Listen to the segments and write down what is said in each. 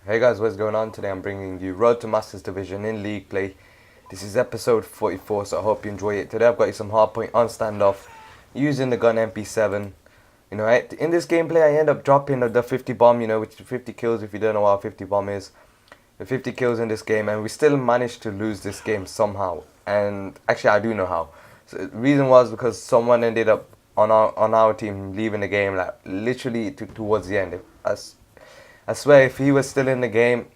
Hey guys, what's going on? Today I'm bringing you Road to Masters Division in League Play. This is episode 44, so I hope you enjoy it. Today I've got you some hardpoint on standoff using the gun MP7. In this gameplay I end up dropping the 50 bomb, which is 50 kills if you don't know what a 50 bomb is. The 50 kills in this game, and we still managed to lose this game somehow. And actually I do know how. So the reason was because someone ended up on our team leaving the game like literally towards the end. I swear, if he was still in the game,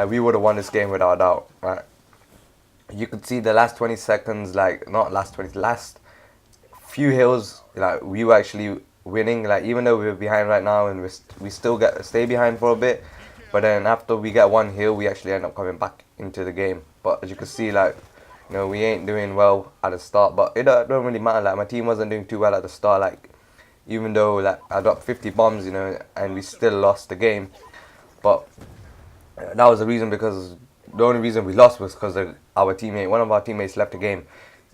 we would have won this game without a doubt. Right? You could see the last 20 seconds, like not last 20, last few hills, like we were actually winning. Like even though we were behind right now, and we still get stay behind for a bit, but then after we get one hill, we actually end up coming back into the game. But as you can see, like we ain't doing well at the start. But it don't really matter. Like my team wasn't doing too well at the start. Like even though like I dropped 50 bombs, and we still lost the game. But that was the reason, because the only reason we lost was because one of our teammates left the game.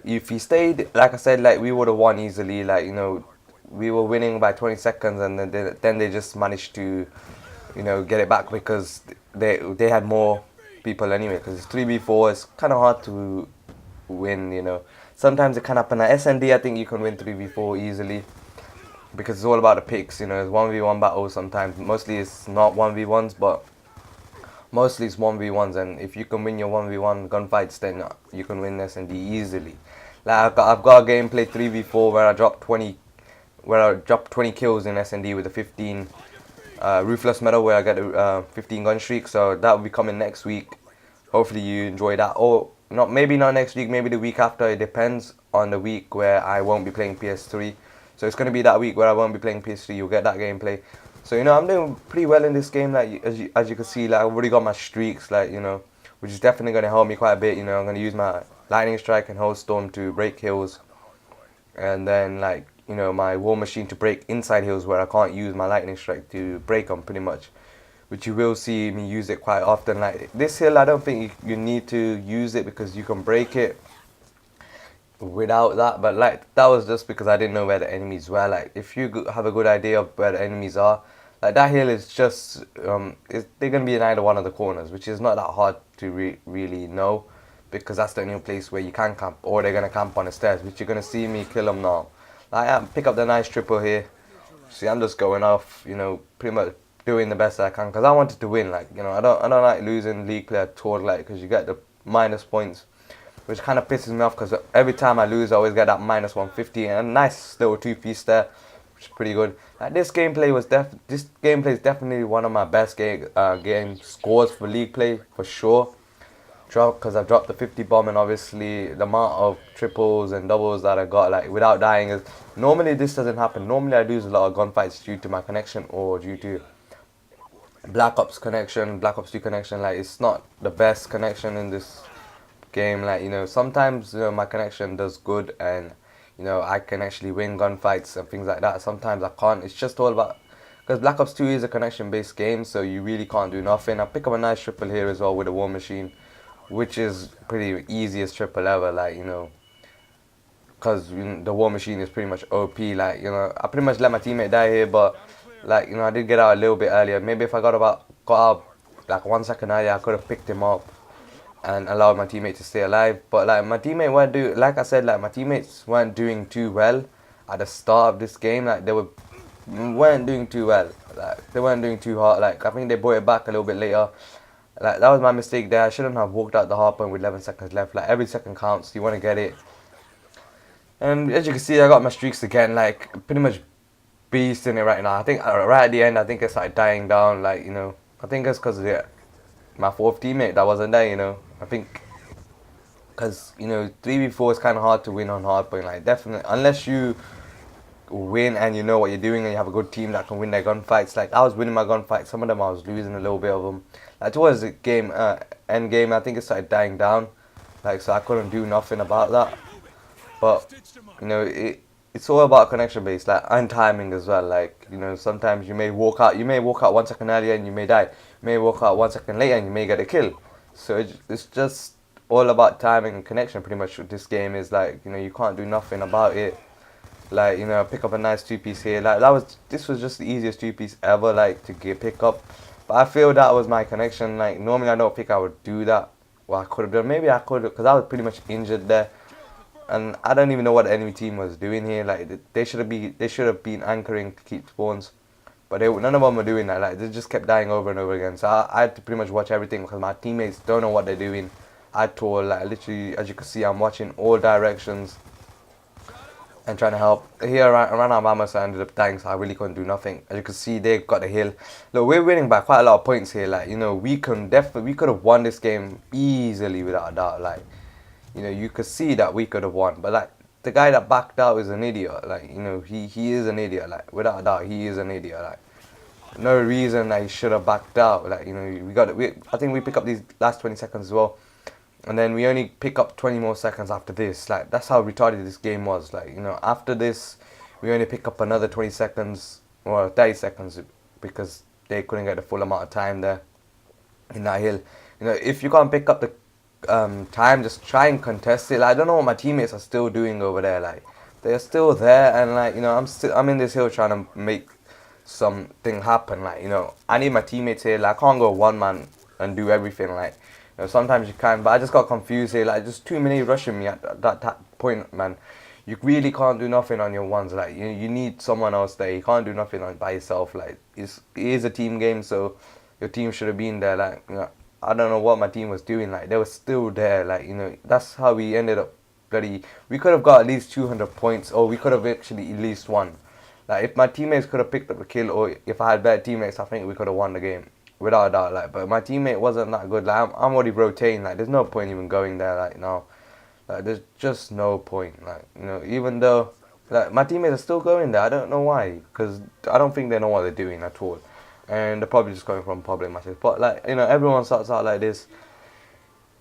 If he stayed, like I said, like we would have won easily. Like we were winning by 20 seconds, and then they just managed to, get it back because they had more people anyway. Because it's 3v4, it's kind of hard to win. Sometimes it can happen. At SND, I think you can win 3v4 easily, because it's all about the picks. It's 1v1 battles sometimes. Mostly it's not 1v1s, but mostly it's 1v1s. And if you can win your 1v1 gunfights, then you can win S&D easily. Like I've got a gameplay 3v4 where I dropped 20 kills in S&D with a 15 Ruthless Medal, where I get a 15 gun streak. So that will be coming next week. Hopefully you enjoy that. Or not, maybe not next week, maybe the week after. It depends on the week where I won't be playing PS3. So it's going to be that week where I won't be playing PS3. You'll get that gameplay. So I'm doing pretty well in this game. Like as you can see, like I've already got my streaks. Like which is definitely going to help me quite a bit. I'm going to use my Lightning Strike and Hold Storm to break hills, and then like my War Machine to break inside hills where I can't use my Lightning Strike to break them pretty much. Which you will see me use it quite often. Like this hill, I don't think you need to use it because you can break it without that. But like that was just because I didn't know where the enemies were. Like if you have a good idea of where the enemies are, like that hill is just they're gonna be in either one of the corners, which is not that hard to really know, because that's the only place where you can camp, or they're gonna camp on the stairs, which you're gonna see me kill them now. Like I pick up the nice triple here. See, I'm just going off, pretty much doing the best I can because I wanted to win. Like I don't like losing league play at all, like because you get the minus points, which kind of pisses me off because every time I lose, I always get that minus 150 and a nice little two-piece there, which is pretty good. Like this gameplay is definitely one of my best game scores for league play for sure. Because I've dropped the 50 bomb, and obviously the amount of triples and doubles that I got like without dying is normally this doesn't happen. Normally I lose a lot of gunfights due to my connection or due to Black Ops 2 connection. Like it's not the best connection in this game. Like sometimes my connection does good, and I can actually win gunfights and things like that. Sometimes I can't. It's just all about, because Black Ops 2 is a connection based game, so you really can't do nothing. I pick up a nice triple here as well with a War Machine, which is pretty easiest triple ever. Like because the War Machine is pretty much OP. Like I pretty much let my teammate die here, but like I did get out a little bit earlier. Maybe if I got out like 1 second earlier, I could have picked him up and allowed my teammate to stay alive. But like my teammate weren't doing, like I said, like my teammates weren't doing too well at the start of this game. Like weren't doing too well. Like they weren't doing too hard. Like I think they brought it back a little bit later. Like that was my mistake there. I shouldn't have walked out the hard point with 11 seconds left. Like every second counts. You want to get it. And as you can see, I got my streaks again. Like pretty much beasting it right now. I think right at the end, I think I started dying down. Like I think it's because my fourth teammate that wasn't there. I think because 3v4 is kind of hard to win on hardpoint. Like definitely, unless you win and you know what you're doing and you have a good team that can win their gunfights. Like I was winning my gunfights. Some of them I was losing a little bit of them. Like towards the end game, I think it started dying down. Like so I couldn't do nothing about that. But it's all about connection based, like, and timing as well. Like sometimes you may walk out 1 second earlier and you may die. You may walk out 1 second later and you may get a kill. So it's just all about timing and connection. Pretty much this game is like you can't do nothing about it. Like pick up a nice two-piece here. Like this was just the easiest two-piece ever. Like to pick up. But I feel that was my connection. Like, normally I don't think I would do that. Well, I could have done. Maybe I could have, because I was pretty much injured there. And I don't even know what the enemy team was doing here. Like, they should have been anchoring to keep spawns. But none of them were doing that. Like, they just kept dying over and over again. So I had to pretty much watch everything because my teammates don't know what they're doing at all. Like, literally, as you can see, I'm watching all directions and trying to help. Here, I ran out of ammo, so I ended up dying, so I really couldn't do nothing. As you can see, they got the hill. Look, we're winning by quite a lot of points here. Like, you know, we could have won this game easily without a doubt. Like, you know, you could see that we could have won. But, like, the guy that backed out is an idiot. Like, you know, he is an idiot. Like, without a doubt, he is an idiot. Like, no reason that he should have backed out. Like, you know, I think we pick up these last 20 seconds as well. And then we only pick up 20 more seconds after this. Like, that's how retarded this game was. Like, you know, after this, we only pick up another 20 seconds, or 30 seconds, because they couldn't get the full amount of time there in that hill. You know, if you can't pick up the time, just try and contest it. Like, I don't know what my teammates are still doing over there. Like, they're still there, and like, you know, I'm in this hill trying to make something happen. Like, you know, I need my teammates here. Like, I can't go one man and do everything. Like, you know, sometimes you can, but I just got confused here. Like, just too many rushing me at that point, man. You really can't do nothing on your ones. Like, you need someone else there. You can't do nothing by yourself. Like, it is a team game, so your team should have been there. Like, you know, I don't know what my team was doing. Like, they were still there. Like, you know, that's how we ended up bloody. We could have got at least 200 points, or we could have actually at least won. Like, if my teammates could have picked up the kill, or if I had better teammates, I think we could have won the game. Without a doubt, like, but my teammate wasn't that good. Like, I'm already rotating. Like, there's no point even going there. Like, now, like, there's just no point. Like, you know, even though, like, my teammates are still going there. I don't know why, because I don't think they know what they're doing at all, and they're probably just going from public matches. But like, you know, everyone starts out like this.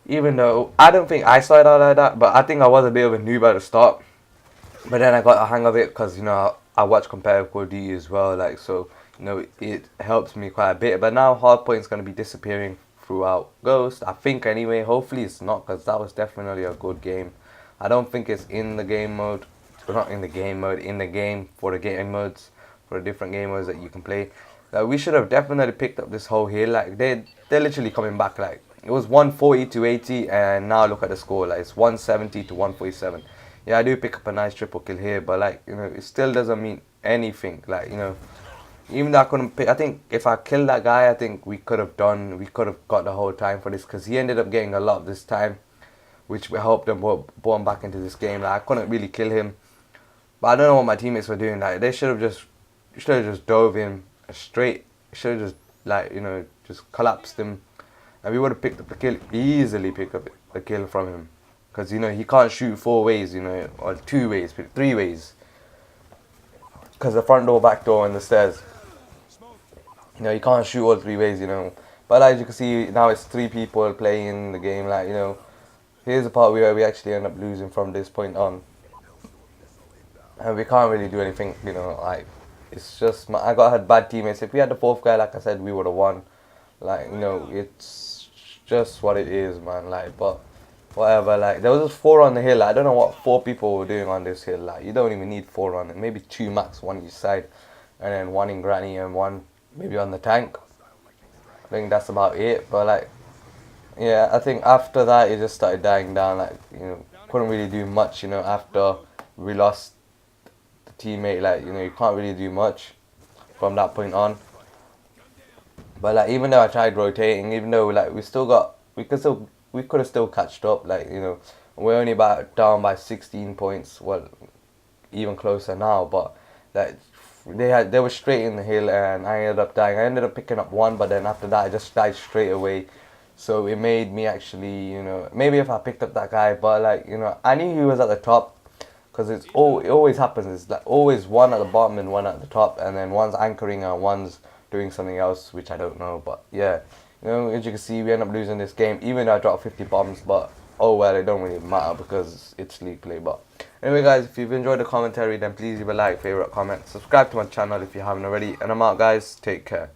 Even though I don't think I started out like that, but I think I was a bit of a noob at the start. But then I got a hang of it because, you know, I watch competitive Call of Duty as well. Like, so, you know, it helps me quite a bit. But now Hardpoint's going to be disappearing throughout Ghost. I think anyway. Hopefully it's not, because that was definitely a good game. I don't think it's in the game mode. Well, not in the game mode. In the game, for the game modes. For the different game modes that you can play. Like, we should have definitely picked up this whole hill. Like, they're literally coming back. Like, it was 140 to 80. And now look at the score. Like, it's 170 to 147. Yeah, I do pick up a nice triple kill here, but like, you know, it still doesn't mean anything. Like, you know, even though I couldn't pick, I think if I killed that guy, I think we could have got the whole time for this, because he ended up getting a lot this time, which we helped him brought him back into this game. Like, I couldn't really kill him, but I don't know what my teammates were doing. Like, they should have just dove him straight. Should have just, like, you know, just collapsed him, and we would have picked up the kill, easily picked up the kill from him. Because, you know, he can't shoot 4 ways, you know, or 2 ways, 3 ways. Because the front door, back door, and the stairs. You know, he can't shoot all 3 ways, you know. But as you can see, now it's 3 people playing the game. Like, you know, here's the part where we actually end up losing from this point on. And we can't really do anything, you know, like, it's just, I had bad teammates. If we had the 4th guy, like I said, we would have won. Like, you know, it's just what it is, man. Like, but whatever, like, there was just 4 on the hill. I don't know what 4 people were doing on this hill. Like, you don't even need 4 on it. Maybe 2 max, 1 each side, and then 1 in granny and 1 maybe on the tank. I think that's about it. But like, yeah, I think after that it just started dying down. Like, you know, couldn't really do much, you know, after we lost the teammate. Like, you know, you can't really do much from that point on. But like, even though I tried rotating, even though like we could have still catched up. Like, you know, we're only about down by 16 points. Well, even closer now. But like, they were straight in the hill, and I ended up dying. I ended up picking up 1, but then after that I just died straight away. So it made me actually, you know, maybe if I picked up that guy, but like, you know, I knew he was at the top, because it always happens. It's like always 1 at the bottom and 1 at the top, and then one's anchoring and one's doing something else, which I don't know. But yeah, you know, as you can see, we end up losing this game, even though I dropped 50 bombs. But oh well, it don't really matter because it's league play. But anyway, guys, if you've enjoyed the commentary, then please leave a like, favorite, comment, subscribe to my channel if you haven't already, and I'm out, guys. Take care.